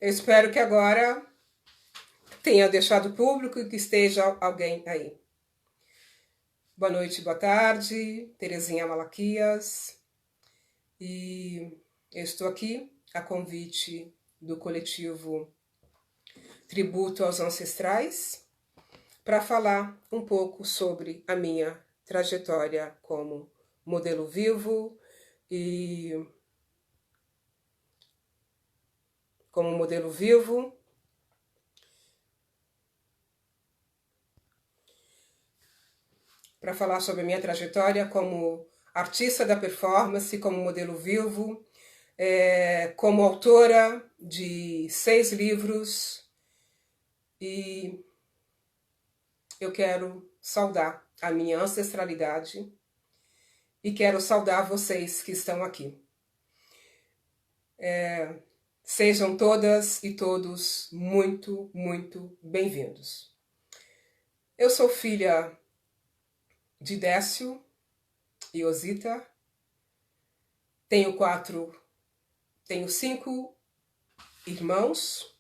Eu espero que agora tenha deixado público e que esteja alguém aí. Boa noite, boa tarde, Terezinha Malaquias. E eu estou aqui a convite do coletivo Tributo aos Ancestrais para falar um pouco sobre a minha trajetória como modelo vivo e para falar sobre a minha trajetória como artista da performance, como modelo vivo, como autora de 6 livros, e eu quero saudar a minha ancestralidade e quero saudar vocês que estão aqui. Sejam todas e todos muito, muito bem-vindos. Eu sou filha de Décio e Osita, tenho 5 irmãos,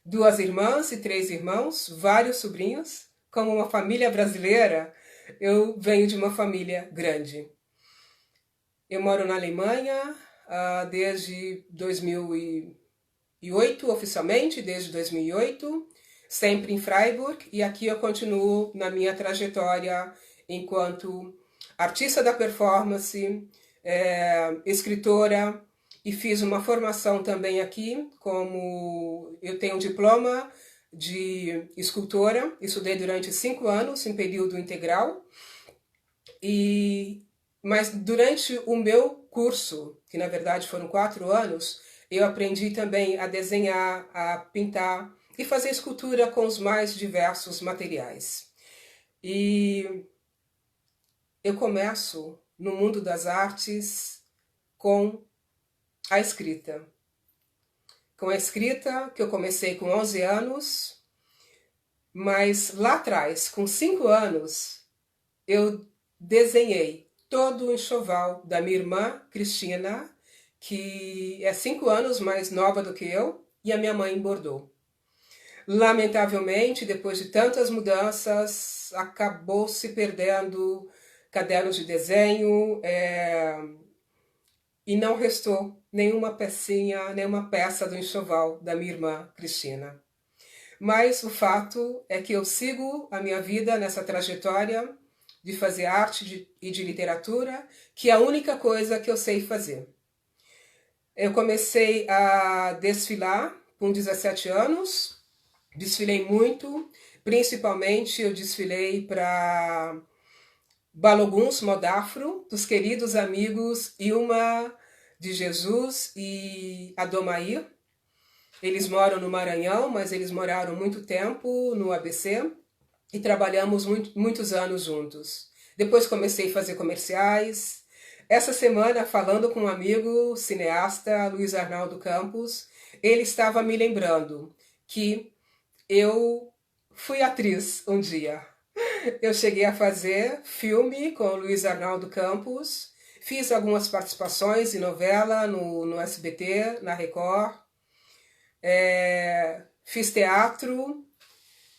2 irmãs e 3 irmãos, vários sobrinhos. Como uma família brasileira, eu venho de uma família grande. Eu moro na Alemanha desde 2008, oficialmente, desde 2008, sempre em Freiburg, e aqui eu continuo na minha trajetória enquanto artista da performance, escritora, e fiz uma formação também aqui, como eu tenho um diploma de escultora, estudei durante 5 anos, em período integral, mas durante o meu curso, que na verdade foram 4 anos, eu aprendi também a desenhar, a pintar e fazer escultura com os mais diversos materiais. E eu começo no mundo das artes com a escrita. Com a escrita, que eu comecei com 11 anos, mas lá atrás, com 5 anos, eu desenhei todo o enxoval da minha irmã, Cristina, que é 5 anos mais nova do que eu, e a minha mãe bordou. Lamentavelmente, depois de tantas mudanças, acabou se perdendo cadernos de desenho, e não restou nenhuma pecinha, nenhuma peça do enxoval da minha irmã Cristina. Mas o fato é que eu sigo a minha vida nessa trajetória de fazer arte e de literatura, que é a única coisa que eu sei fazer. Eu comecei a desfilar com 17 anos, desfilei muito, principalmente eu desfilei para Baloguns Modafro, dos queridos amigos Ilma de Jesus e Adomair. Eles moram no Maranhão, mas eles moraram muito tempo no ABC e trabalhamos muitos anos juntos. Depois comecei a fazer comerciais. Essa semana, falando com um amigo cineasta, Luiz Arnaldo Campos, ele estava me lembrando que eu fui atriz um dia. Eu cheguei a fazer filme com o Luiz Arnaldo Campos, fiz algumas participações em novela no SBT, na Record, fiz teatro,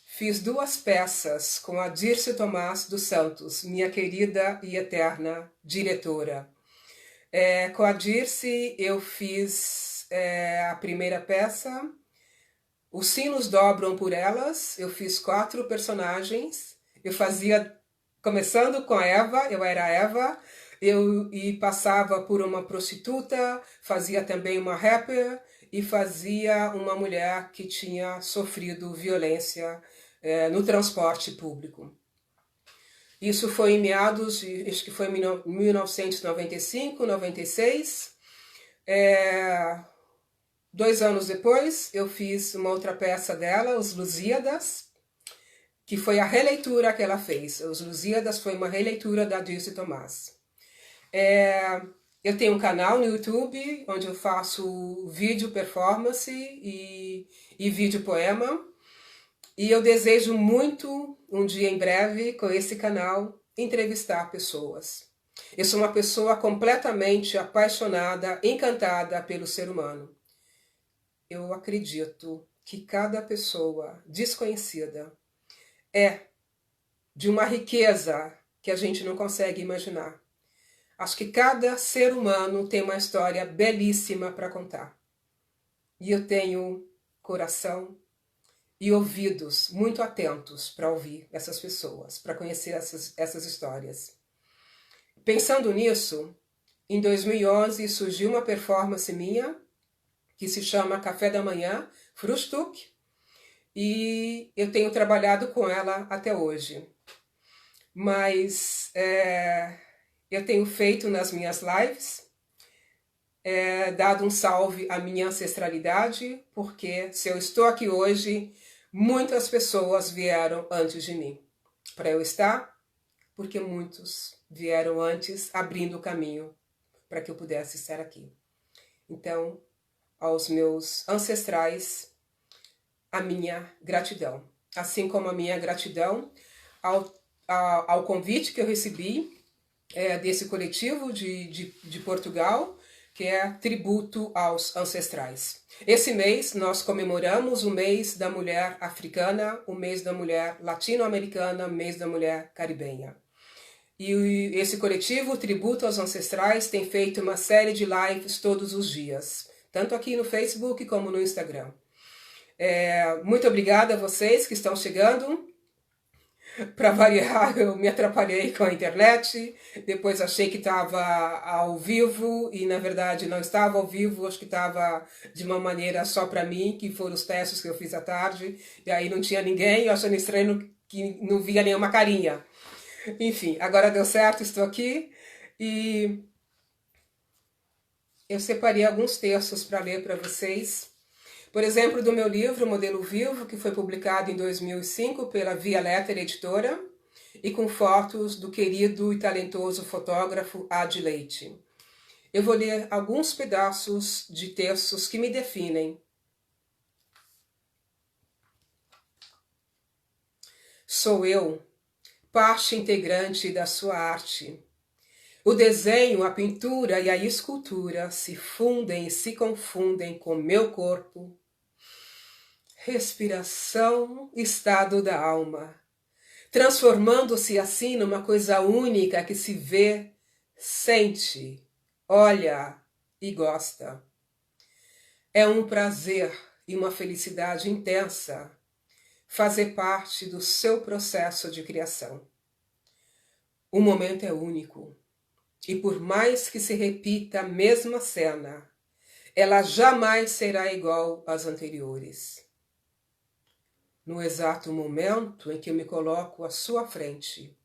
fiz 2 peças com a Dirce Tomás dos Santos, minha querida e eterna diretora. Com a Dirce eu fiz a primeira peça, Os Sinos Dobram por Elas, eu fiz 4 personagens, eu fazia, começando com a Eva, eu era a Eva, e passava por uma prostituta, fazia também uma rapper, e fazia uma mulher que tinha sofrido violência no transporte público. Isso foi em meados, acho que foi em 1995, 96. 2 anos depois, eu fiz uma outra peça dela, Os Lusíadas, que foi a releitura que ela fez. Os Lusíadas foi uma releitura da Dirce Tomás. Eu tenho um canal no YouTube, onde eu faço vídeo performance e vídeo poema. E eu desejo muito, um dia em breve, com esse canal, entrevistar pessoas. Eu sou uma pessoa completamente apaixonada, encantada pelo ser humano. eu acredito que cada pessoa desconhecida é de uma riqueza que a gente não consegue imaginar. Acho que cada ser humano tem uma história belíssima para contar. E eu tenho coração e ouvidos muito atentos para ouvir essas pessoas, para conhecer essas histórias. Pensando nisso, em 2011 surgiu uma performance minha que se chama Café da Manhã, Frühstück, e eu tenho trabalhado com ela até hoje. Mas eu tenho feito nas minhas lives, dado um salve à minha ancestralidade, porque se eu estou aqui hoje, muitas pessoas vieram antes de mim. Para eu estar, porque muitos vieram antes, abrindo o caminho para que eu pudesse estar aqui. Então, aos meus ancestrais, a minha gratidão. Assim como a minha gratidão ao convite que eu recebi desse coletivo de Portugal, que é Tributo aos Ancestrais. Esse mês nós comemoramos o mês da mulher africana, o mês da mulher latino-americana, o mês da mulher caribenha. E esse coletivo, Tributo aos Ancestrais, tem feito uma série de lives todos os dias, tanto aqui no Facebook como no Instagram. Muito obrigada a vocês que estão chegando. Para variar, eu me atrapalhei com a internet, depois achei que estava ao vivo e na verdade não estava ao vivo, acho que estava de uma maneira só para mim, que foram os testes que eu fiz à tarde, e aí não tinha ninguém, eu achando estranho que não via nenhuma carinha. Enfim, agora deu certo, estou aqui e eu separei alguns textos para ler para vocês. Por exemplo, do meu livro Modelo Vivo, que foi publicado em 2005 pela Via Letter Editora, e com fotos do querido e talentoso fotógrafo Adi Leite. Eu vou ler alguns pedaços de textos que me definem. Sou eu, parte integrante da sua arte. O desenho, a pintura e a escultura se fundem e se confundem com meu corpo. Respiração, estado da alma, transformando-se assim numa coisa única que se vê, sente, olha e gosta. É um prazer e uma felicidade intensa fazer parte do seu processo de criação. O momento é único, e por mais que se repita a mesma cena, ela jamais será igual às anteriores. No exato momento em que eu me coloco à sua frente,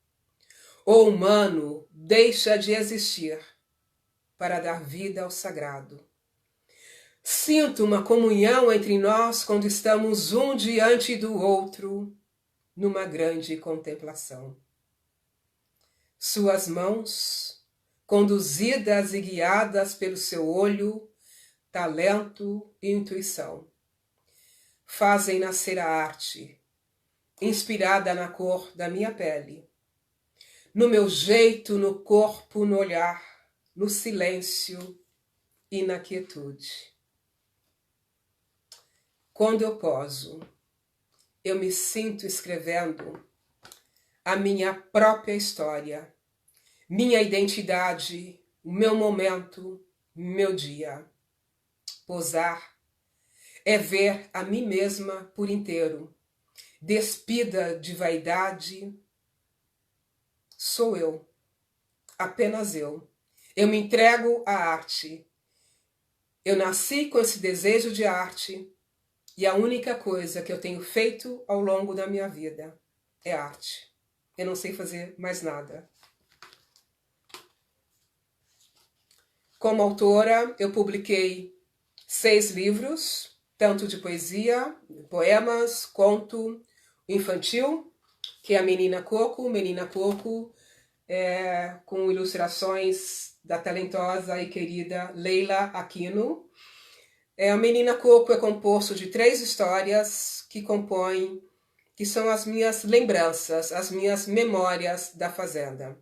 o humano deixa de existir para dar vida ao sagrado. Sinto uma comunhão entre nós quando estamos um diante do outro, numa grande contemplação. Suas mãos, conduzidas e guiadas pelo seu olho, talento e intuição, fazem nascer a arte, inspirada na cor da minha pele, no meu jeito, no corpo, no olhar, no silêncio e na quietude. Quando eu poso, eu me sinto escrevendo a minha própria história, minha identidade, o meu momento, meu dia. Posar é ver a mim mesma por inteiro, despida de vaidade. Sou eu, apenas eu. Eu me entrego à arte. Eu nasci com esse desejo de arte e a única coisa que eu tenho feito ao longo da minha vida é arte. Eu não sei fazer mais nada. Como autora, eu publiquei 6 livros, tanto de poesia, poemas, conto infantil, que é a Menina Coco, com ilustrações da talentosa e querida Leila Aquino. A Menina Coco é composto de 3 histórias que são as minhas lembranças, as minhas memórias da fazenda.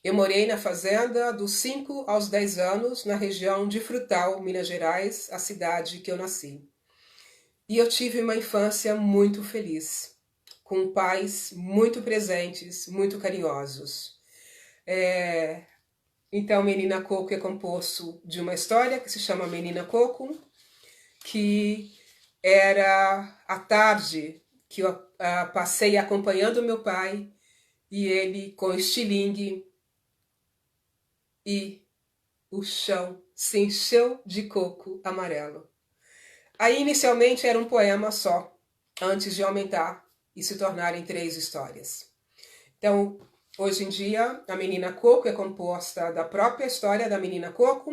Eu morei na fazenda dos 5 aos 10 anos, na região de Frutal, Minas Gerais, a cidade que eu nasci. E eu tive uma infância muito feliz, com pais muito presentes, muito carinhosos. Então, Menina Coco é composto de uma história que se chama Menina Coco, que era a tarde que eu passei acompanhando meu pai e ele com estilingue e o chão se encheu de coco amarelo. Aí inicialmente era um poema só, antes de aumentar e se tornarem 3 histórias. Então, hoje em dia, a Menina Coco é composta da própria história da Menina Coco,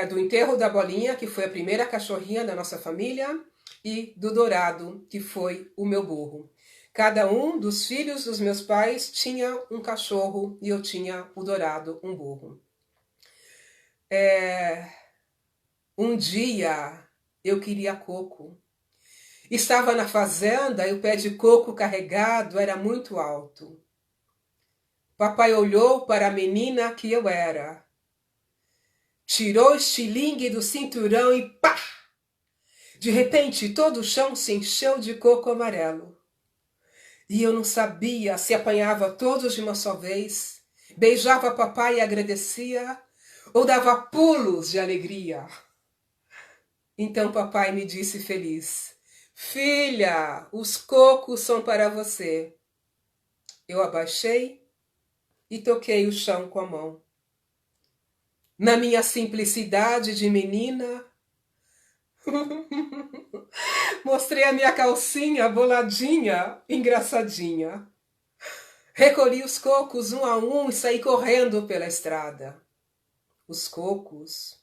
do enterro da Bolinha, que foi a primeira cachorrinha da nossa família, e do Dourado, que foi o meu burro. Cada um dos filhos dos meus pais tinha um cachorro e eu tinha o Dourado, um burro. Um dia eu queria coco. Estava na fazenda e o pé de coco carregado era muito alto. Papai olhou para a menina que eu era. Tirou o estilingue do cinturão e pá! De repente, todo o chão se encheu de coco amarelo. E eu não sabia se apanhava todos de uma só vez, beijava papai e agradecia, ou dava pulos de alegria. Então papai me disse feliz: filha, os cocos são para você. Eu abaixei e toquei o chão com a mão. Na minha simplicidade de menina, mostrei a minha calcinha boladinha, engraçadinha. Recolhi os cocos um a um e saí correndo pela estrada. Os cocos.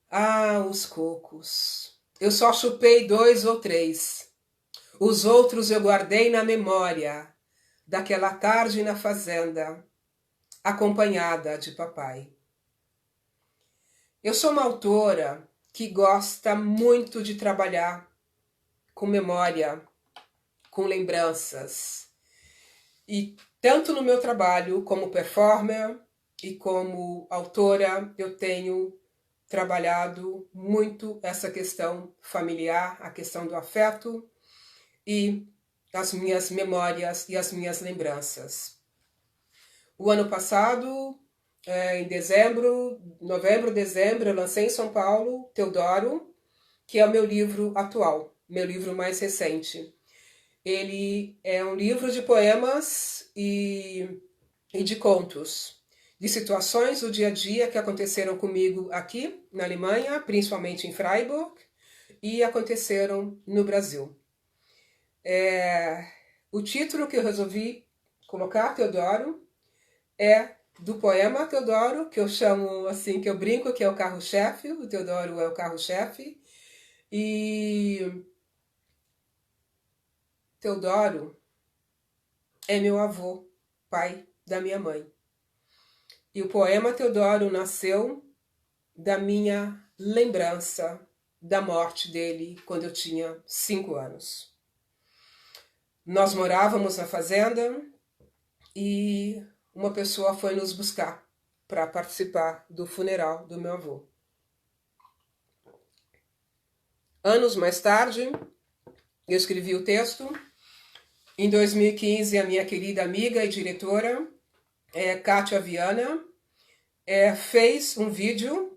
Ah, os cocos. Eu só chupei 2 ou 3. Os outros eu guardei na memória daquela tarde na fazenda, acompanhada de papai. Eu sou uma autora que gosta muito de trabalhar com memória, com lembranças. E tanto no meu trabalho como performer e como autora, eu tenho trabalhado muito essa questão familiar, a questão do afeto e as minhas memórias e as minhas lembranças. O ano passado, em novembro, dezembro, eu lancei em São Paulo Teodoro, que é o meu livro atual, meu livro mais recente. Ele é um livro de poemas e de contos, de situações do dia a dia que aconteceram comigo aqui na Alemanha, principalmente em Freiburg, e aconteceram no Brasil. O título que eu resolvi colocar, Teodoro, é do poema Teodoro, que eu chamo assim, que eu brinco que é o carro-chefe, o Teodoro é o carro-chefe, e Teodoro é meu avô, pai da minha mãe. E o poema Teodoro nasceu da minha lembrança da morte dele quando eu tinha 5 anos. Nós morávamos na fazenda e uma pessoa foi nos buscar para participar do funeral do meu avô. Anos mais tarde, eu escrevi o texto. Em 2015, a minha querida amiga e diretora, Kátia Viana, fez um vídeo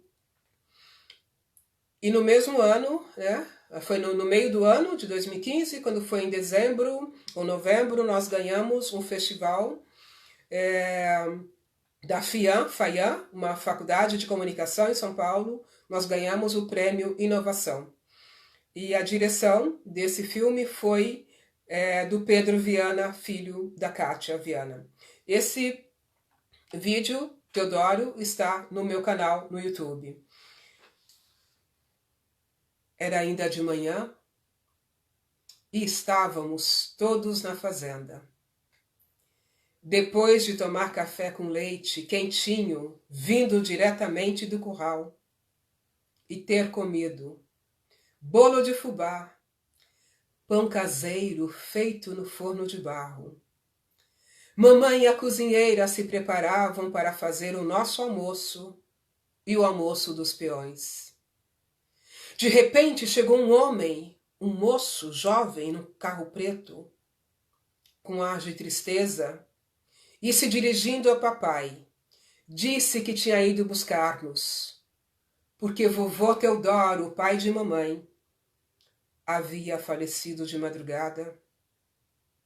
e no mesmo ano, foi no meio do ano de 2015, quando foi em dezembro ou novembro, nós ganhamos um festival da FAIAN, uma faculdade de comunicação em São Paulo. Nós ganhamos o prêmio Inovação. E a direção desse filme foi do Pedro Viana, filho da Kátia Viana. Esse vídeo, Teodoro, está no meu canal no YouTube. Era ainda de manhã e estávamos todos na fazenda. Depois de tomar café com leite quentinho, vindo diretamente do curral, e ter comido bolo de fubá, pão caseiro feito no forno de barro, Mamãe e a cozinheira se preparavam para fazer o nosso almoço e o almoço dos peões. De repente chegou um homem, um moço jovem no carro preto, com ar de tristeza, e se dirigindo a papai, disse que tinha ido buscar-nos, porque vovô Teodoro, pai de mamãe, havia falecido de madrugada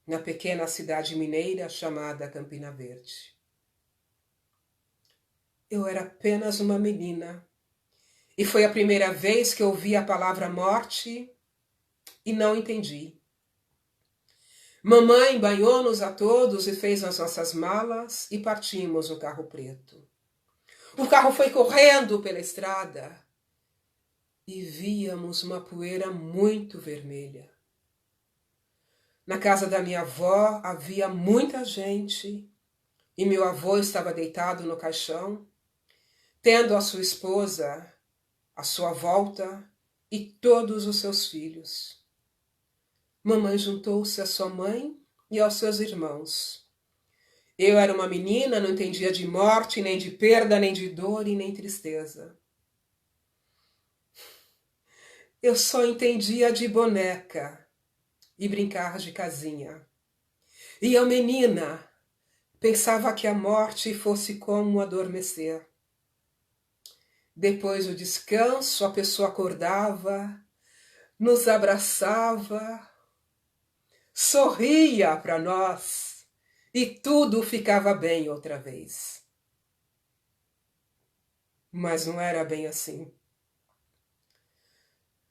na pequena cidade mineira chamada Campina Verde. Eu era apenas uma menina, e foi a primeira vez que ouvi a palavra morte e não entendi. Mamãe banhou-nos a todos e fez as nossas malas e partimos no carro preto. O carro foi correndo pela estrada e víamos uma poeira muito vermelha. Na casa da minha avó havia muita gente e meu avô estava deitado no caixão, tendo a sua esposa à sua volta e todos os seus filhos. Mamãe juntou-se à sua mãe e aos seus irmãos. Eu era uma menina, não entendia de morte, nem de perda, nem de dor e nem tristeza. Eu só entendia de boneca e brincar de casinha. E eu, menina, pensava que a morte fosse como adormecer. Depois do descanso, a pessoa acordava, nos abraçava, sorria para nós e tudo ficava bem outra vez. Mas não era bem assim.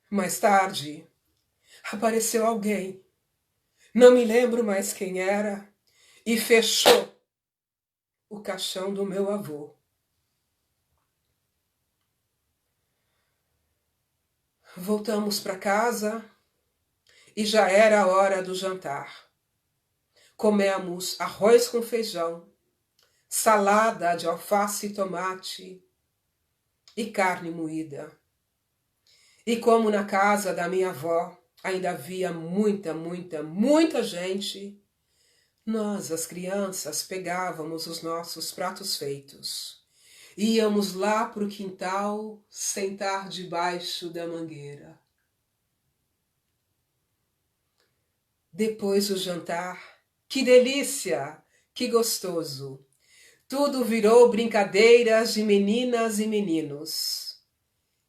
Mais tarde, apareceu alguém, não me lembro mais quem era, e fechou o caixão do meu avô. Voltamos para casa e já era a hora do jantar. Comemos arroz com feijão, salada de alface e tomate e carne moída. E como na casa da minha avó ainda havia muita gente, nós, as crianças, pegávamos os nossos pratos feitos. Íamos lá para o quintal sentar debaixo da mangueira. Depois do jantar, que delícia, que gostoso! Tudo virou brincadeiras de meninas e meninos.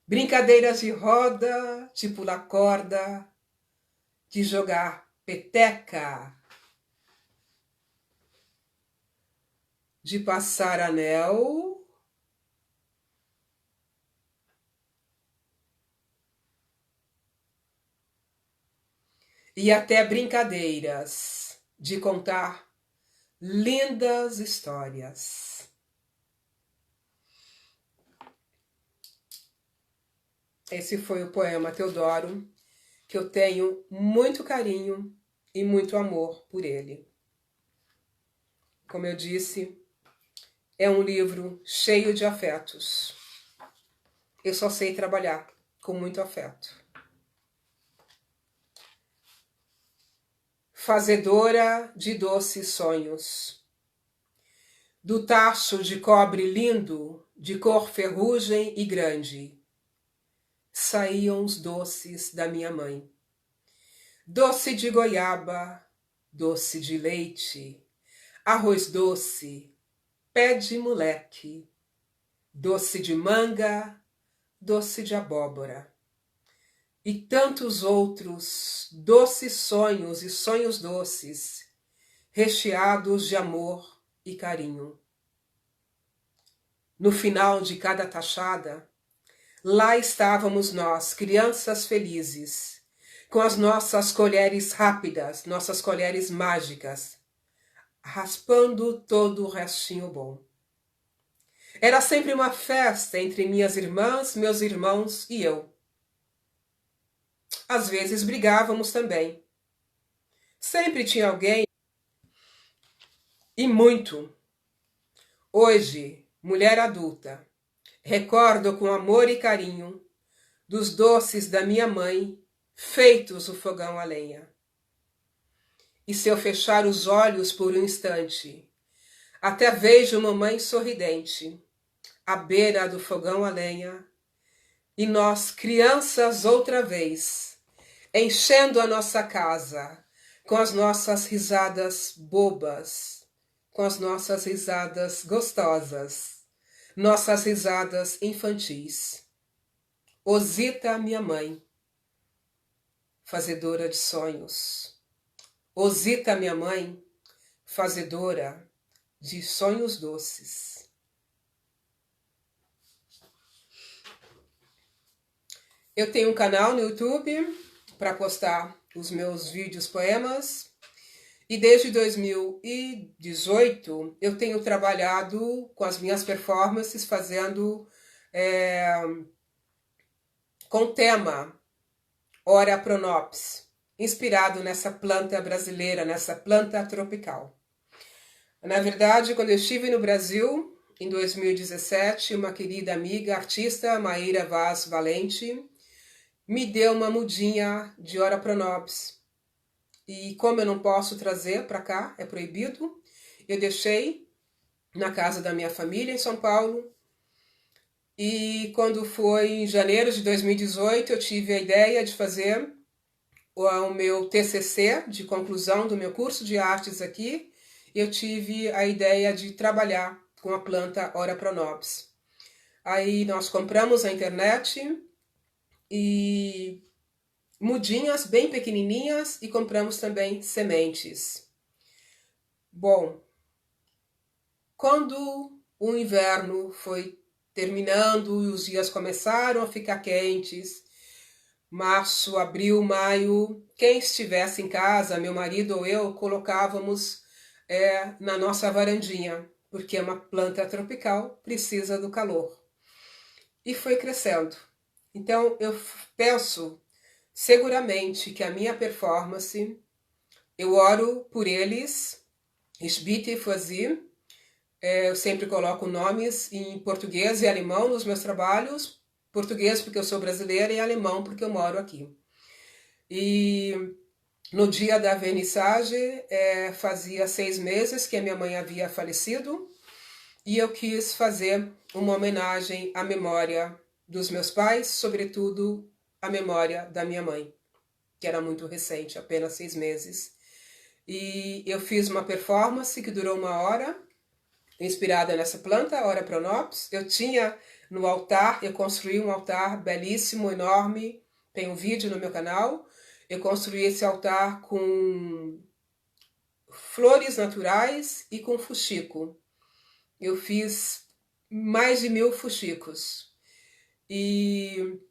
Brincadeiras de roda, de pular corda, de jogar peteca, de passar anel, e até brincadeiras de contar lindas histórias. Esse foi o poema Teodoro, que eu tenho muito carinho e muito amor por ele. Como eu disse, é um livro cheio de afetos. Eu só sei trabalhar com muito afeto. Fazedora de doces sonhos. Do tacho de cobre lindo, de cor ferrugem e grande, saíam os doces da minha mãe. Doce de goiaba, doce de leite, arroz doce, pé de moleque, doce de manga, doce de abóbora. E tantos outros doces sonhos e sonhos doces, recheados de amor e carinho. No final de cada tachada, lá estávamos nós, crianças felizes, com as nossas colheres rápidas, nossas colheres mágicas, raspando todo o restinho bom. Era sempre uma festa entre minhas irmãs, meus irmãos e eu. Às vezes brigávamos também. Sempre tinha alguém, e muito. Hoje, mulher adulta, recordo com amor e carinho dos doces da minha mãe, feitos no fogão a lenha. e se eu fechar os olhos por um instante, até vejo mamãe sorridente, à beira do fogão a lenha, e nós, crianças, outra vez, enchendo a nossa casa com as nossas risadas bobas, com as nossas risadas gostosas, nossas risadas infantis. Osita, minha mãe, fazedora de sonhos. Osita, minha mãe, fazedora de sonhos doces. Eu tenho um canal no YouTube para postar os meus vídeos poemas e desde 2018 eu tenho trabalhado com as minhas performances fazendo com tema Ora Pronops, inspirado nessa planta brasileira, nessa planta tropical. Na verdade, quando eu estive no Brasil, em 2017, uma querida amiga, artista, Maíra Vaz Valente, me deu uma mudinha de Ora Pronops. E como eu não posso trazer para cá, é proibido, eu deixei na casa da minha família em São Paulo. E quando foi em janeiro de 2018, eu tive a ideia de fazer o meu TCC de conclusão do meu curso de artes aqui. Eu tive a ideia de trabalhar com a planta Ora Pronops. Aí nós compramos na internet e mudinhas bem pequenininhas e compramos também sementes. Bom, quando o inverno foi terminando e os dias começaram a ficar quentes, março, abril, maio, quem estivesse em casa, meu marido ou eu, colocávamos na nossa varandinha, porque uma planta tropical precisa do calor. E foi crescendo. Então eu penso seguramente que a minha performance, eu oro por eles, Ishbiti e Fozi, eu sempre coloco nomes em português e alemão nos meus trabalhos, português porque eu sou brasileira e alemão porque eu moro aqui. E no dia da vernissage, fazia 6 meses que a minha mãe havia falecido e eu quis fazer uma homenagem à memória dos meus pais, sobretudo a memória da minha mãe, que era muito recente, apenas 6 meses. E eu fiz uma performance que durou 1 hora, inspirada nessa planta, Ora Pronops. Eu tinha no altar, eu construí um altar belíssimo, enorme, tem um vídeo no meu canal. Eu construí esse altar com flores naturais e com fuxico. Eu fiz mais de 1000 fuxicos. E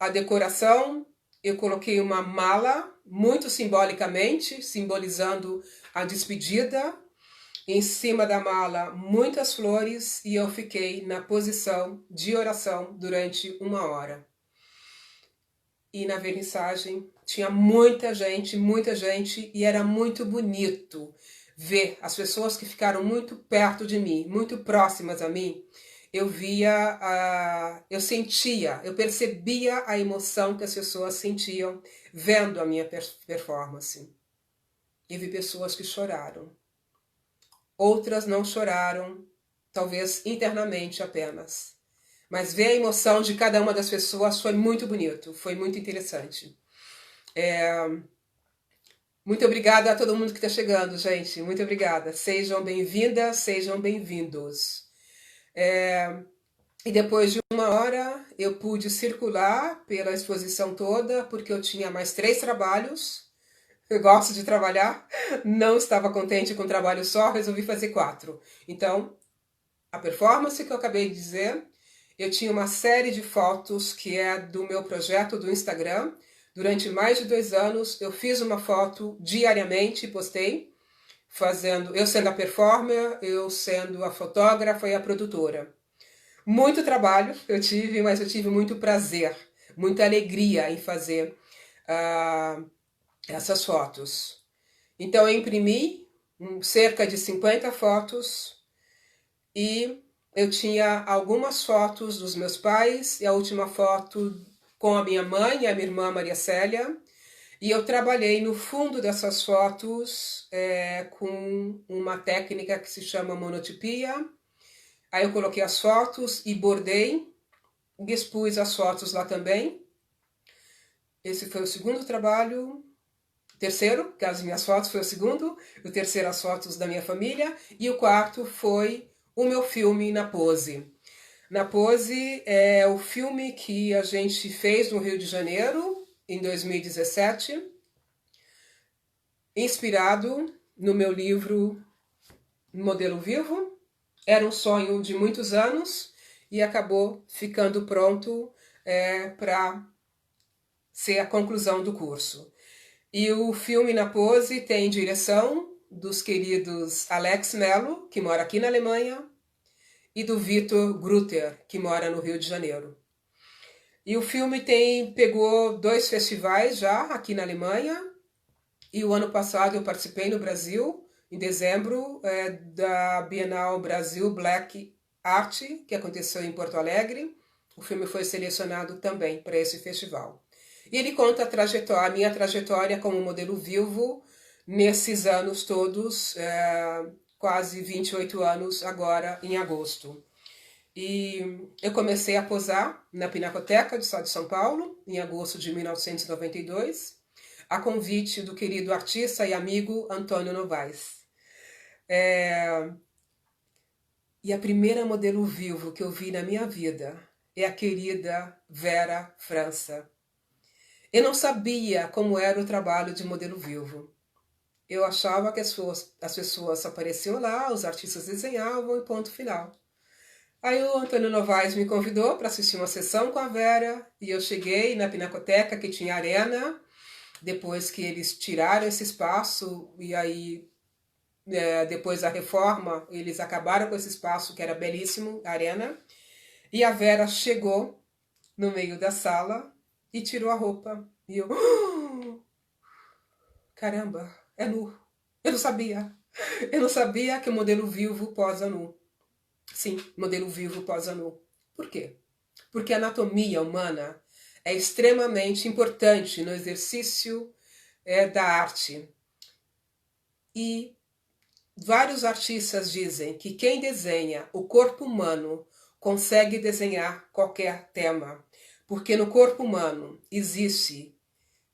a decoração, eu coloquei uma mala, muito simbolicamente, simbolizando a despedida. Em cima da mala, muitas flores, e eu fiquei na posição de oração durante 1 hora. E na vernissagem tinha muita gente, e era muito bonito ver as pessoas que ficaram muito perto de mim, muito próximas a mim. Eu via, eu sentia, eu percebia a emoção que as pessoas sentiam vendo a minha performance. E vi pessoas que choraram. Outras não choraram, talvez internamente apenas. Mas ver a emoção de cada uma das pessoas foi muito bonito, foi muito interessante. Muito obrigada a todo mundo que está chegando, gente. Muito obrigada. Sejam bem-vindas, sejam bem-vindos. E depois de 1 hora, eu pude circular pela exposição toda, porque eu tinha mais 3 trabalhos. Eu gosto de trabalhar, não estava contente com um trabalho só, resolvi fazer 4. Então, a performance que eu acabei de dizer, eu tinha uma série de fotos que é do meu projeto do Instagram. Durante mais de 2 anos, eu fiz uma foto diariamente e postei, eu sendo a performer, eu sendo a fotógrafa e a produtora. Muito trabalho eu tive, mas eu tive muito prazer, muita alegria em fazer essas fotos. Então eu imprimi cerca de 50 fotos e eu tinha algumas fotos dos meus pais e a última foto com a minha mãe e a minha irmã Maria Célia. E eu trabalhei no fundo dessas fotos com uma técnica que se chama monotipia. Aí eu coloquei as fotos e bordei, e expus as fotos lá também. Esse foi o segundo trabalho. Terceiro, que as minhas fotos foi o segundo. O terceiro, as fotos da minha família. E o quarto foi o meu filme Na Pose. Na Pose é o filme que a gente fez no Rio de Janeiro, em 2017, inspirado no meu livro Modelo Vivo. Era um sonho de muitos anos e acabou ficando pronto para ser a conclusão do curso. E o filme Na Pose tem direção dos queridos Alex Mello, que mora aqui na Alemanha, e do Vitor Grutter, que mora no Rio de Janeiro. E o filme pegou 2 festivais já aqui na Alemanha, e o ano passado eu participei no Brasil, em dezembro, da Bienal Brasil Black Art, que aconteceu em Porto Alegre. O filme foi selecionado também para esse festival. E ele conta a minha trajetória como modelo vivo nesses anos todos, quase 28 anos agora em agosto. E eu comecei a posar na Pinacoteca do Estado de São Paulo, em agosto de 1992, a convite do querido artista e amigo Antônio Novaes. E a primeira modelo vivo que eu vi na minha vida é a querida Vera França. Eu não sabia como era o trabalho de modelo vivo. Eu achava que as pessoas apareciam lá, os artistas desenhavam e ponto final. Aí o Antônio Novaes me convidou para assistir uma sessão com a Vera e eu cheguei na Pinacoteca, que tinha arena, depois que eles tiraram esse espaço e aí depois da reforma eles acabaram com esse espaço que era belíssimo, a arena, e a Vera chegou no meio da sala e tirou a roupa. E eu, caramba, é nu. Eu não sabia. Eu não sabia que o modelo vivo posa nu. Sim, modelo vivo posa nu. Por quê? Porque a anatomia humana é extremamente importante no exercício da arte. E vários artistas dizem que quem desenha o corpo humano consegue desenhar qualquer tema, porque no corpo humano existe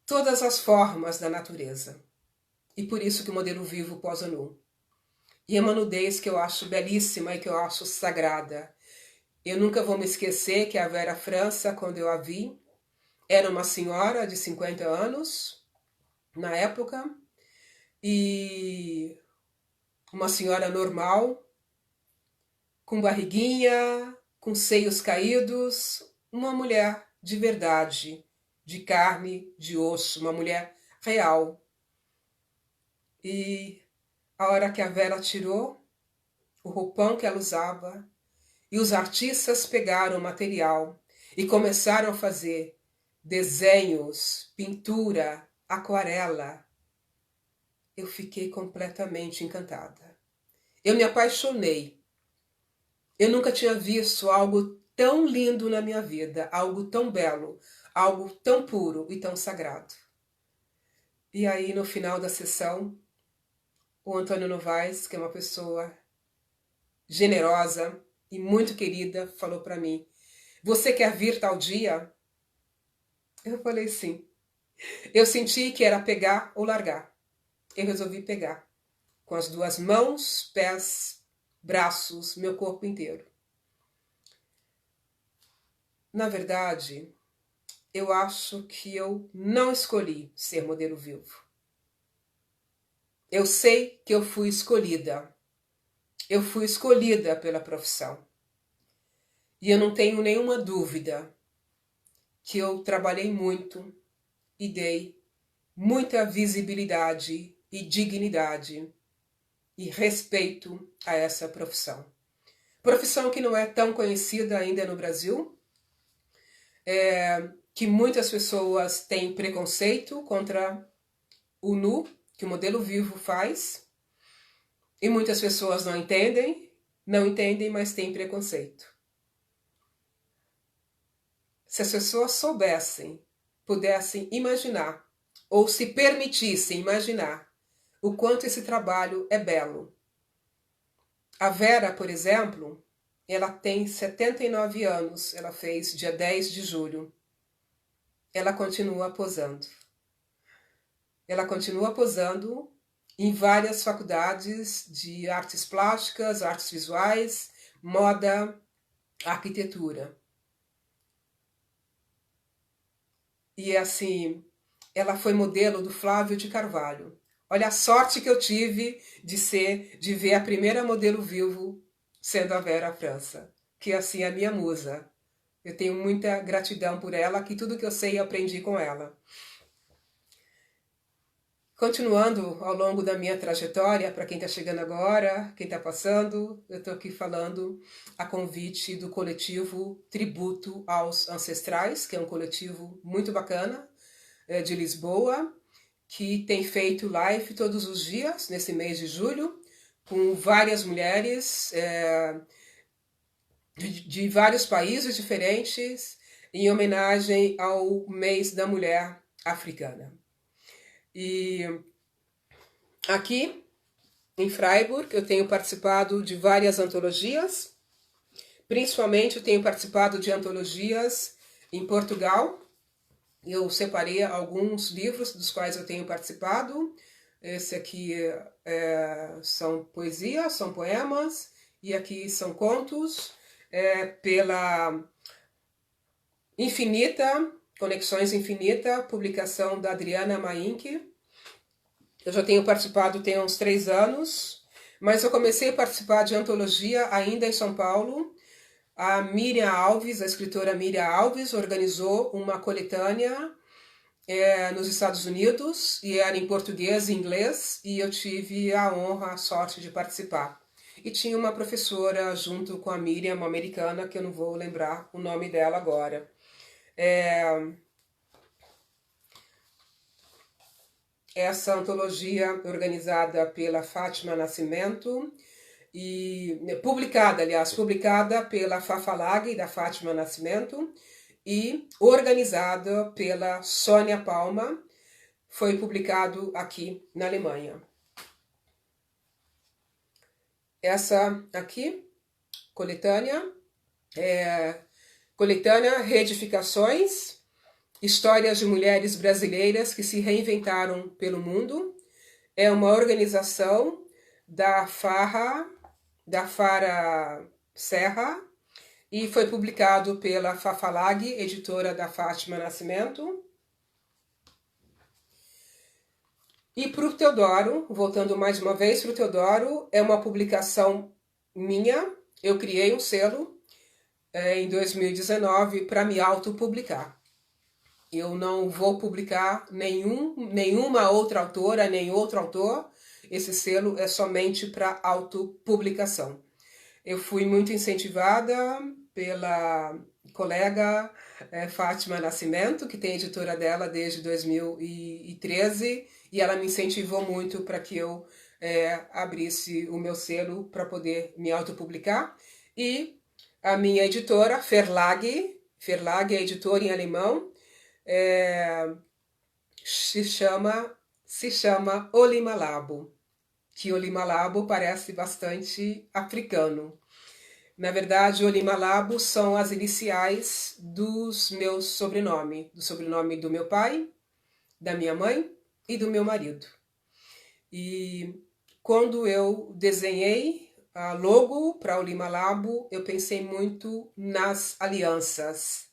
todas as formas da natureza. E por isso que o modelo vivo posa nu. E é uma nudez que eu acho belíssima e que eu acho sagrada. Eu nunca vou me esquecer que a Vera França, quando eu a vi, era uma senhora de 50 anos, na época, e uma senhora normal, com barriguinha, com seios caídos, uma mulher de verdade, de carne, de osso, uma mulher real. E a hora que a Vera tirou o roupão que ela usava, e os artistas pegaram o material e começaram a fazer desenhos, pintura, aquarela, eu fiquei completamente encantada. Eu me apaixonei. Eu nunca tinha visto algo tão lindo na minha vida, algo tão belo, algo tão puro e tão sagrado. E aí, no final da sessão, o Antônio Novaes, que é uma pessoa generosa e muito querida, falou para mim: "Você quer vir tal dia?" Eu falei sim. Eu senti que era pegar ou largar. Eu resolvi pegar. Com as 2 mãos, pés, braços, meu corpo inteiro. Na verdade, eu acho que eu não escolhi ser modelo vivo. Eu sei que eu fui escolhida. Eu fui escolhida pela profissão. E eu não tenho nenhuma dúvida que eu trabalhei muito e dei muita visibilidade e dignidade e respeito a essa profissão. Profissão que não é tão conhecida ainda no Brasil, que muitas pessoas têm preconceito contra o nu, que o modelo vivo faz, e muitas pessoas não entendem, mas têm preconceito. Se as pessoas soubessem, pudessem imaginar ou se permitissem imaginar o quanto esse trabalho é belo. A Vera, por exemplo, ela tem 79 anos, ela fez dia 10 de julho. Ela continua posando. Ela continua posando em várias faculdades de artes plásticas, artes visuais, moda, arquitetura. E assim, ela foi modelo do Flávio de Carvalho. Olha a sorte que eu tive de ver a primeira modelo vivo sendo a Vera França, que assim é a minha musa. Eu tenho muita gratidão por ela, que tudo que eu sei eu aprendi com ela. Continuando ao longo da minha trajetória, para quem está chegando agora, quem está passando, eu estou aqui falando a convite do coletivo Tributo aos Ancestrais, que é um coletivo muito bacana, de Lisboa, que tem feito live todos os dias, nesse mês de julho, com várias mulheres de vários países diferentes, em homenagem ao mês da mulher africana. E aqui em Freiburg eu tenho participado de várias antologias, principalmente eu tenho participado de antologias em Portugal. Eu separei alguns livros dos quais eu tenho participado. Esse aqui são poesias, são poemas, e aqui são contos, pela Infinita, Conexões Infinita, publicação da Adriana Mainck. Eu já tenho participado tem uns 3 anos, mas eu comecei a participar de antologia ainda em São Paulo. A Miriam Alves, a escritora Miriam Alves, organizou uma coletânea nos Estados Unidos, e era em português e inglês, e eu tive a honra, a sorte de participar. E tinha uma professora junto com a Miriam, uma americana, que eu não vou lembrar o nome dela agora. Essa antologia organizada pela Fátima Nascimento, e publicada pela Fafalag, da Fátima Nascimento, e organizada pela Sônia Palma, foi publicado aqui na Alemanha. Essa aqui, coletânea, coletânea Reedificações, Histórias de Mulheres Brasileiras que se Reinventaram pelo Mundo. É uma organização da Fara Serra, e foi publicado pela Fafalag, editora da Fátima Nascimento. E para o Teodoro, voltando mais uma vez para o Teodoro, é uma publicação minha. Eu criei um selo em 2019 para me autopublicar. Eu não vou publicar nenhuma outra autora, nem outro autor. Esse selo é somente para autopublicação. Eu fui muito incentivada pela colega Fátima Nascimento, que tem a editora dela desde 2013, e ela me incentivou muito para que eu abrisse o meu selo para poder me autopublicar. E a minha editora, Verlag é editora em alemão, se chama Olimalabo, que Olimalabo parece bastante africano. Na verdade, Olimalabo são as iniciais dos meus sobrenomes, do sobrenome do meu pai, da minha mãe e do meu marido. E quando eu desenhei a logo para Olimalabo, eu pensei muito nas alianças.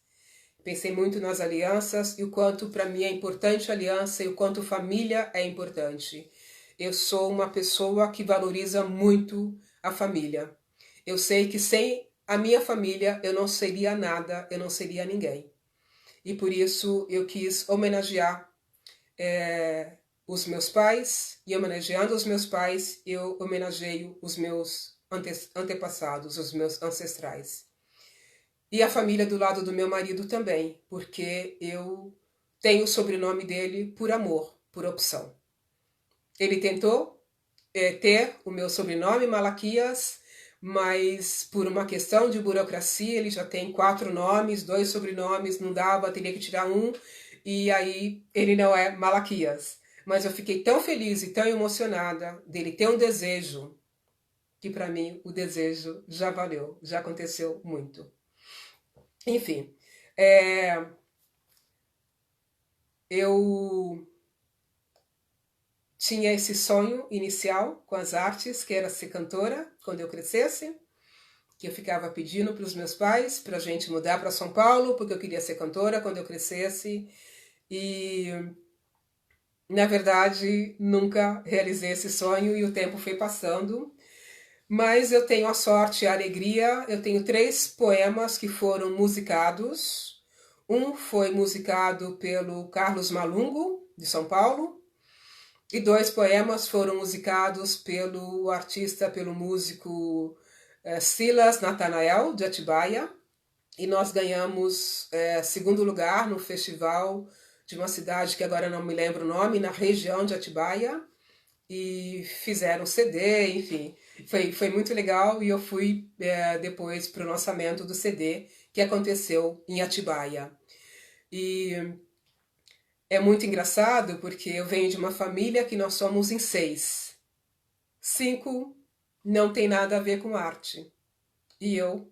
Pensei muito nas alianças e o quanto para mim é importante a aliança e o quanto família é importante. Eu sou uma pessoa que valoriza muito a família. Eu sei que sem a minha família eu não seria nada, eu não seria ninguém. E por isso eu quis homenagear os meus pais, e homenageando os meus pais, eu homenageio os meus antepassados, os meus ancestrais. E a família do lado do meu marido também, porque eu tenho o sobrenome dele por amor, por opção. Ele tentou ter o meu sobrenome, Malaquias, mas por uma questão de burocracia, ele já tem 4 nomes, 2 sobrenomes, não dava, teria que tirar um, E aí ele não é Malaquias. Mas eu fiquei tão feliz e tão emocionada dele ter um desejo, que para mim o desejo já valeu, já aconteceu muito. Enfim, eu tinha esse sonho inicial com as artes, que era ser cantora quando eu crescesse, que eu ficava pedindo para os meus pais para a gente mudar para São Paulo, porque eu queria ser cantora quando eu crescesse. E, na verdade, nunca realizei esse sonho e o tempo foi passando. Mas eu tenho a sorte e a alegria, eu tenho 3 poemas que foram musicados. Um foi musicado pelo Carlos Malungo, de São Paulo, e 2 poemas foram musicados pelo artista, pelo músico Silas Natanael, de Atibaia, e nós ganhamos segundo lugar no festival de uma cidade que agora não me lembro o nome, na região de Atibaia, e fizeram CD, enfim, foi muito legal, e eu fui depois para o lançamento do CD, que aconteceu em Atibaia. E é muito engraçado porque eu venho de uma família que nós somos em 6. 5 não tem nada a ver com arte. E eu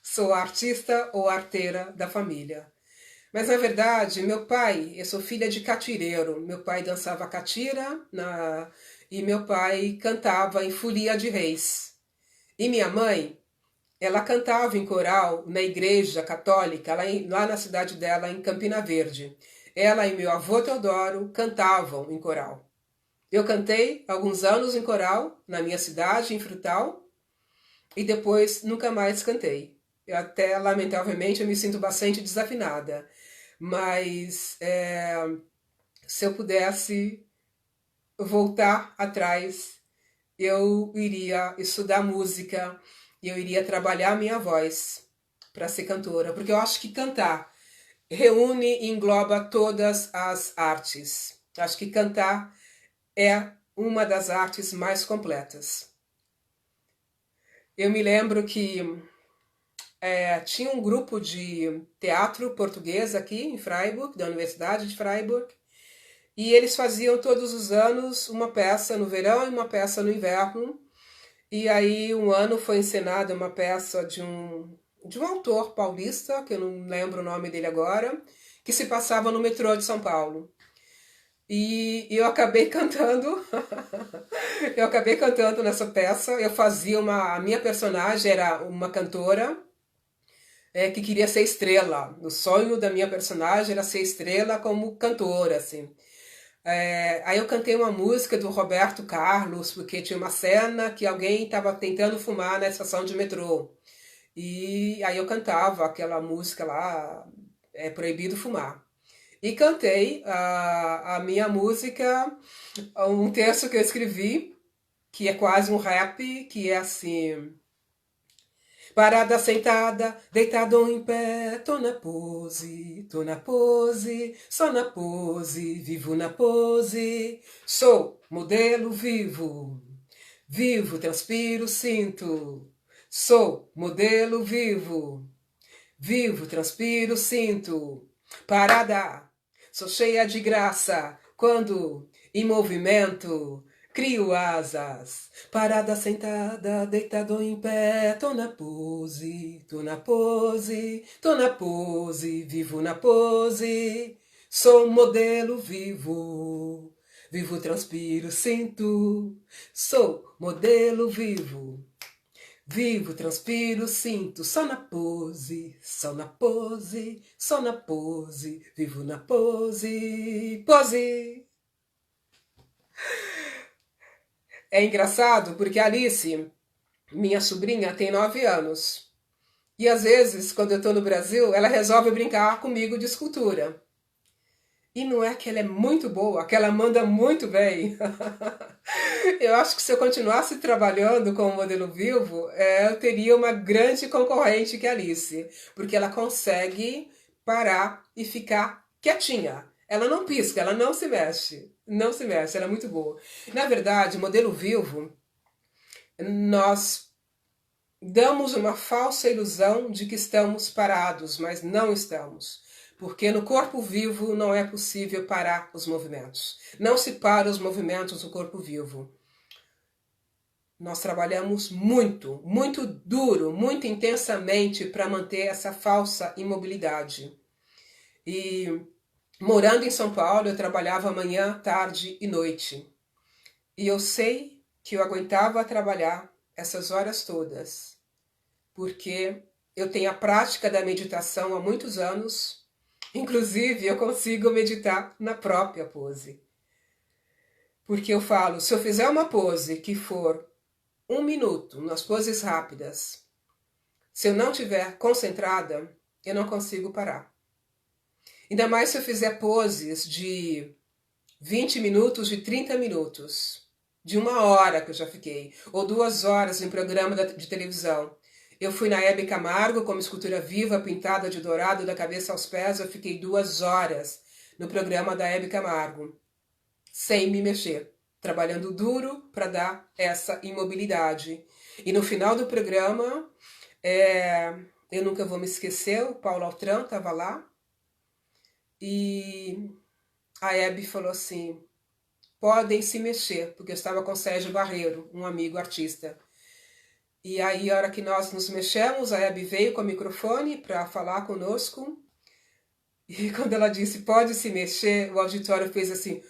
sou a artista ou arteira da família. Mas na verdade, meu pai, eu sou filha de catireiro. Meu pai dançava catira e meu pai cantava em folia de reis. E minha mãe, ela cantava em coral na igreja católica, lá na cidade dela, em Campina Verde. Ela e meu avô Teodoro cantavam em coral. Eu cantei alguns anos em coral na minha cidade, em Frutal, e depois nunca mais cantei. Eu até, lamentavelmente, eu me sinto bastante desafinada. Mas se eu pudesse voltar atrás, eu iria estudar música e eu iria trabalhar a minha voz para ser cantora, porque eu acho que cantar reúne e engloba todas as artes. Acho que cantar é uma das artes mais completas. Eu me lembro que tinha um grupo de teatro português aqui em Freiburg, da Universidade de Freiburg, e eles faziam todos os anos uma peça no verão e uma peça no inverno. E aí um ano foi encenada uma peça de um autor paulista, que eu não lembro o nome dele agora, que se passava no metrô de São Paulo. E eu acabei cantando, eu acabei cantando nessa peça. Eu fazia a minha personagem era uma cantora que queria ser estrela. O sonho da minha personagem era ser estrela como cantora, assim. Aí eu cantei uma música do Roberto Carlos, porque tinha uma cena que alguém estava tentando fumar na estação de metrô. E aí eu cantava aquela música lá, É Proibido Fumar. E cantei a minha música, um texto que eu escrevi, que é quase um rap, que é assim: parada sentada, deitado em pé, tô na pose, só na pose, vivo na pose, sou modelo vivo, vivo, transpiro, sinto, sou modelo vivo, vivo, transpiro, sinto, parada, sou cheia de graça, quando em movimento, crio asas, parada sentada, deitado em pé, tô na pose, tô na pose, tô na pose, vivo na pose, sou um modelo vivo, vivo, transpiro, sinto, sou modelo vivo, vivo, transpiro, sinto, só na pose, só na pose, só na pose, vivo na pose, pose. É engraçado porque a Alice, minha sobrinha, tem 9 anos. E às vezes, quando eu estou no Brasil, ela resolve brincar comigo de escultura. E não é que ela é muito boa, que ela manda muito bem. Eu acho que se eu continuasse trabalhando como modelo vivo, eu teria uma grande concorrente que é a Alice. Porque ela consegue parar e ficar quietinha. Ela não pisca, ela não se mexe. Não se mexe, ela é muito boa. Na verdade, modelo vivo, nós damos uma falsa ilusão de que estamos parados, mas não estamos. porque no corpo vivo não é possível parar os movimentos. Não se para os movimentos do corpo vivo. Nós trabalhamos muito, muito duro, muito intensamente para manter essa falsa imobilidade. E morando em São Paulo, eu trabalhava manhã, tarde e noite. E eu sei que eu aguentava trabalhar essas horas todas, porque eu tenho a prática da meditação há muitos anos. Inclusive, eu consigo meditar na própria pose. Porque eu falo, se eu fizer uma pose que for 1 minuto, nas poses rápidas, se eu não estiver concentrada, eu não consigo parar. Ainda mais se eu fizer poses de 20 minutos, de 30 minutos, de 1 hora que eu já fiquei, ou 2 horas em programa de televisão. Eu fui na Hebe Camargo como escultura viva, pintada de dourado da cabeça aos pés, eu fiquei 2 horas no programa da Hebe Camargo, sem me mexer, trabalhando duro para dar essa imobilidade. E no final do programa, eu nunca vou me esquecer, o Paulo Altran estava lá, e a Hebe falou assim, podem se mexer, porque eu estava com Sérgio Barreiro, um amigo artista. E aí, a hora que nós nos mexemos, a Hebe veio com o microfone para falar conosco, e quando ela disse, pode se mexer, o auditório fez assim,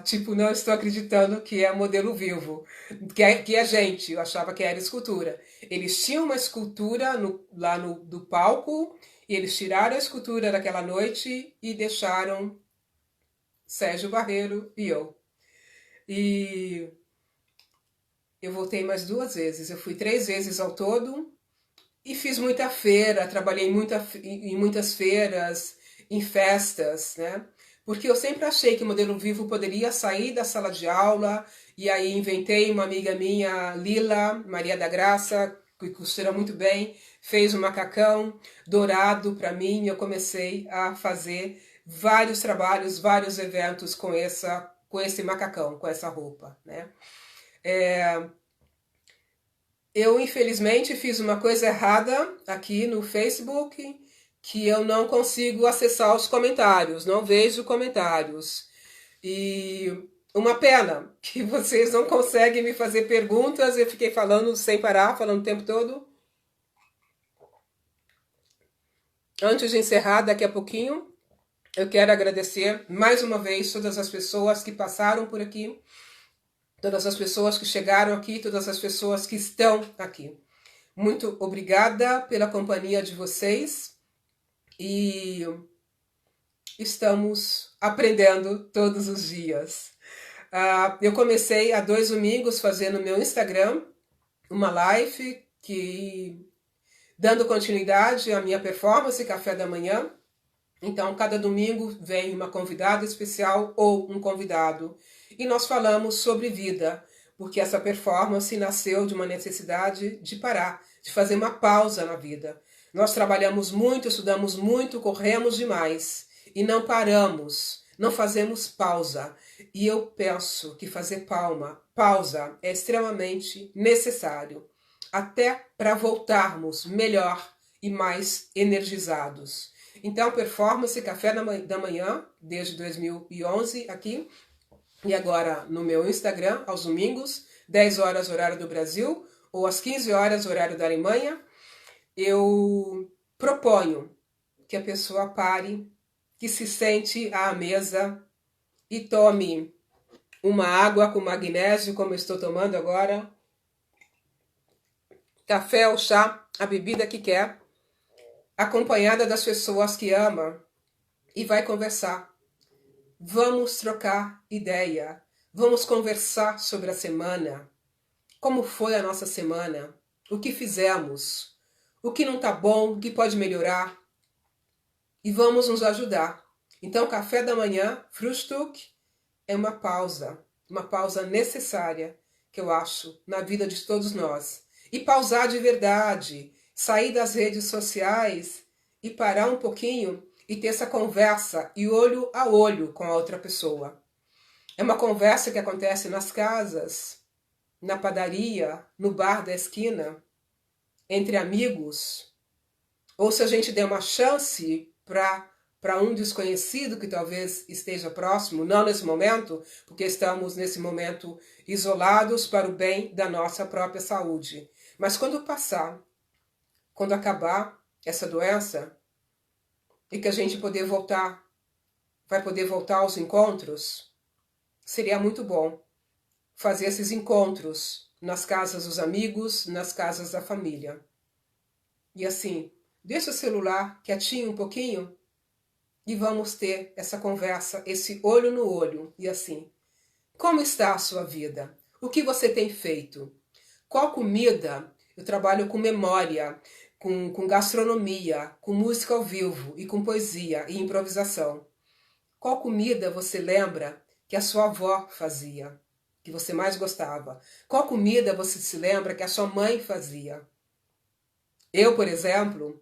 tipo, não estou acreditando que é modelo vivo, que é gente, eu achava que era escultura. Eles tinham uma escultura lá do palco, e eles tiraram a escultura daquela noite e deixaram Sérgio Barreiro e eu. E eu voltei mais 2 vezes, eu fui 3 vezes ao todo, e fiz muita feira, trabalhei em muitas feiras, em festas, né? Porque eu sempre achei que o modelo vivo poderia sair da sala de aula, e aí inventei uma amiga minha, Lila, Maria da Graça, que costura muito bem, fez um macacão dourado para mim, e eu comecei a fazer vários trabalhos, vários eventos com esse macacão, com essa roupa, né? Eu, infelizmente, fiz uma coisa errada aqui no Facebook, que eu não consigo acessar os comentários, não vejo comentários. E uma pena que vocês não conseguem me fazer perguntas, eu fiquei falando sem parar, falando o tempo todo. Antes de encerrar, daqui a pouquinho, eu quero agradecer mais uma vez todas as pessoas que passaram por aqui, todas as pessoas que chegaram aqui, todas as pessoas que estão aqui. Muito obrigada pela companhia de vocês e estamos aprendendo todos os dias. Eu comecei há 2 domingos fazendo no meu Instagram uma live dando continuidade à minha performance Café da Manhã. Então, cada domingo vem uma convidada especial ou um convidado. E nós falamos sobre vida, porque essa performance nasceu de uma necessidade de parar, de fazer uma pausa na vida. Nós trabalhamos muito, estudamos muito, corremos demais e não paramos, não fazemos pausa. E eu penso que fazer pausa é extremamente necessário, até para voltarmos melhor e mais energizados. Então, performance Café da Manhã, desde 2011 aqui, e agora no meu Instagram, aos domingos, 10 horas horário do Brasil, ou às 15 horas horário da Alemanha, eu proponho que a pessoa pare, que se sente à mesa e tome uma água com magnésio, como eu estou tomando agora, café ou chá, a bebida que quer, acompanhada das pessoas que ama, e vai conversar. Vamos trocar ideia, vamos conversar sobre a semana, como foi a nossa semana, o que fizemos, o que não está bom, o que pode melhorar, e vamos nos ajudar. Então, café da manhã, Frühstück, é uma pausa necessária, que eu acho, na vida de todos nós. E pausar de verdade, sair das redes sociais e parar um pouquinho e ter essa conversa e olho a olho com a outra pessoa. É uma conversa que acontece nas casas, na padaria, no bar da esquina, entre amigos, ou se a gente der uma chance para um desconhecido que talvez esteja próximo, não nesse momento, porque estamos nesse momento isolados para o bem da nossa própria saúde. Mas quando passar, quando acabar essa doença, e que a gente vai poder voltar aos encontros, seria muito bom fazer esses encontros nas casas dos amigos, nas casas da família. E assim, deixa o celular quietinho um pouquinho e vamos ter essa conversa, esse olho no olho. E assim, como está a sua vida? O que você tem feito? Qual comida? Eu trabalho com memória, com gastronomia, com música ao vivo e com poesia e improvisação. Qual comida você lembra que a sua avó fazia, que você mais gostava? Qual comida você se lembra que a sua mãe fazia? Eu, por exemplo,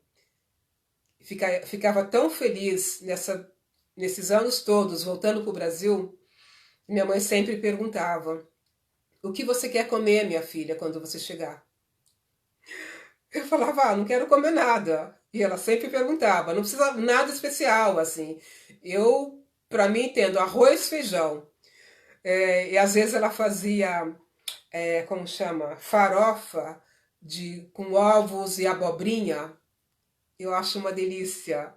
ficava tão feliz nesses anos todos, voltando para o Brasil, minha mãe sempre perguntava: o que você quer comer, minha filha, quando você chegar? Eu falava: não quero comer nada. E ela sempre perguntava, não precisa nada especial, assim. Eu, para mim, tendo arroz, feijão. E às vezes ela fazia, como chama? Farofa com ovos e abobrinha. Eu acho uma delícia.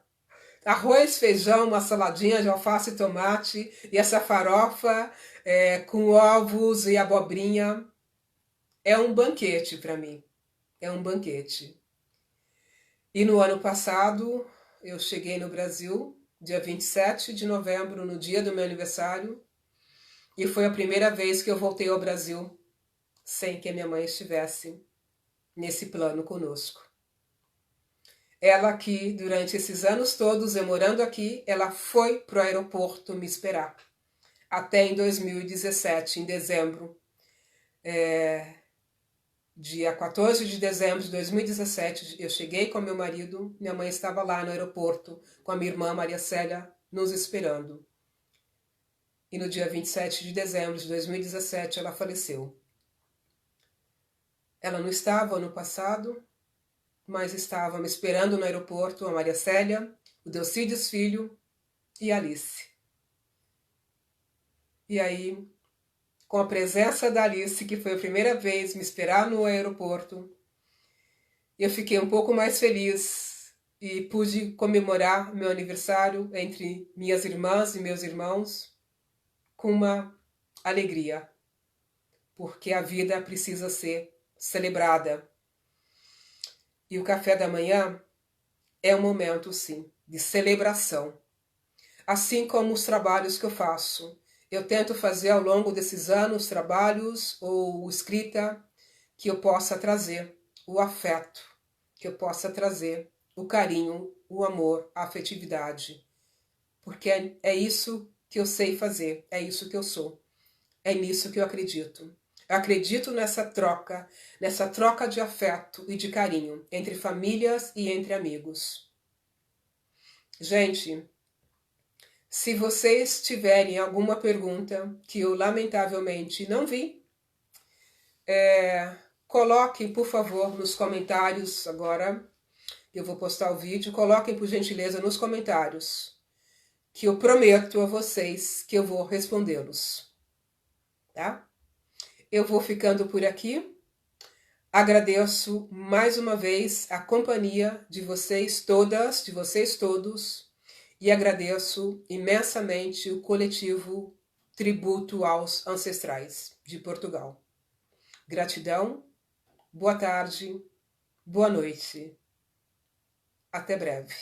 Arroz, feijão, uma saladinha de alface e tomate e essa farofa com ovos e abobrinha é um banquete para mim. É um banquete. E no ano passado eu cheguei no Brasil, dia 27 de novembro, no dia do meu aniversário, e foi a primeira vez que eu voltei ao Brasil sem que a minha mãe estivesse nesse plano conosco. Ela que, durante esses anos todos, eu morando aqui, ela foi para o aeroporto me esperar. Até em 2017, em dezembro, dia 14 de dezembro de 2017, eu cheguei com meu marido, minha mãe estava lá no aeroporto com a minha irmã Maria Célia nos esperando. E no dia 27 de dezembro de 2017 ela faleceu. Ela não estava ano passado, mas estava me esperando no aeroporto a Maria Célia, o Delcides Filho e a Alice. E aí, com a presença da Alice, que foi a primeira vez me esperar no aeroporto, eu fiquei um pouco mais feliz e pude comemorar meu aniversário entre minhas irmãs e meus irmãos com uma alegria, porque a vida precisa ser celebrada. E o café da manhã é um momento, sim, de celebração. Assim como os trabalhos que eu faço. Eu tento fazer ao longo desses anos trabalhos ou escrita que eu possa trazer o afeto, que eu possa trazer o carinho, o amor, a afetividade. Porque é isso que eu sei fazer, é isso que eu sou, é nisso que eu acredito. Eu acredito nessa troca de afeto e de carinho entre famílias e entre amigos. Gente, se vocês tiverem alguma pergunta que eu lamentavelmente não vi, coloquem, por favor, nos comentários agora. Eu vou postar o vídeo. Coloquem, por gentileza, nos comentários, que eu prometo a vocês que eu vou respondê-los. Tá? Eu vou ficando por aqui. Agradeço mais uma vez a companhia de vocês todas, de vocês todos, e agradeço imensamente o coletivo Tributo aos Ancestrais de Portugal. Gratidão, boa tarde, boa noite. Até breve.